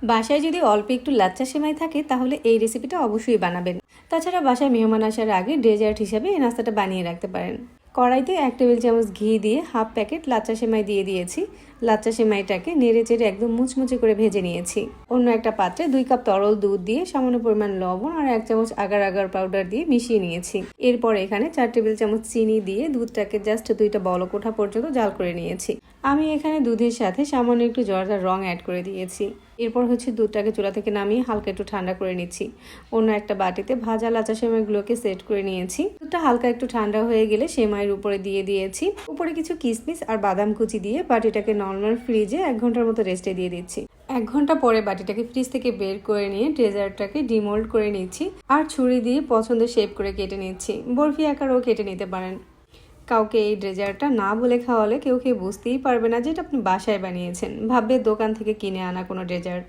বাসায় যদি অল্প একটু লাচ্চা সেমাই থাকে তাহলে এই রেসিপিটা অবশ্যই বানাবেন। তাছাড়া বাসায় মেহমান আসার আগে ডেজার্ট হিসাবে এই নাস্তাটা বানিয়ে রাখতে পারেন। কড়াইতে 1 টেবিল চামচ ঘি দিয়ে হাফ প্যাকেট লাচ্চা সেমাই দিয়ে দিয়েছি। লাচ্চা সেমাইটাকে নেড়ে চেড়ে একদম মুচমুচে করে ভেজে নিয়েছি। অন্য একটা পাত্রে 2 কাপ তরল দুধ দিয়ে সামান্য পরিমাণ লবণ আর 1 চামচ আগার আগার পাউডার দিয়ে মিশিয়ে নিয়েছি। এরপর এখানে 4 টেবিল চামচ চিনি দিয়ে দুধটাকে জাস্ট 2টা বলক ওঠা পর্যন্ত জাল করে নিয়েছি। আমি এখানে দুধের সাথে সামান্য একটু জর্দার রং অ্যাড করে দিয়েছি। এরপর দুধটাকে চুলা থেকে নামিয়ে হালকা একটু ঠান্ডা করে নিচ্ছি। অন্য একটা বাটিতে ভাজা লাচ্চা সেমাইগুলোকে সেট করে নিয়েছি। দুধটা হালকা একটু ঠান্ডা হয়ে গেলে সেমাইয়ের উপরে দিয়ে দিয়েছি। উপরে কিছু কিশমিশ আর বাদাম কুচি দিয়ে বাটিটাকে নর্মাল ফ্রিজে 1 ঘন্টার মতো রেস্টে দিয়ে দিচ্ছি। 1 ঘন্টা পরে বাটিটাকে ফ্রিজ থেকে বের করে নিয়ে ডেজার্টটাকে ডিমোল্ড করে নিচ্ছি আর ছুরি দিয়ে পছন্দের শেপ করে কেটে নিচ্ছি। বরফি আকারও কেটে নিতে পারেন। কাউকে এই ডেজার্টটা না বলে খাওয়ালে কেউ বুঝতেই পারবে না যে এটা আপনি বাসায় বানিয়েছেন, ভাববে দোকান থেকে কিনে আনা কোনো ডেজার্ট।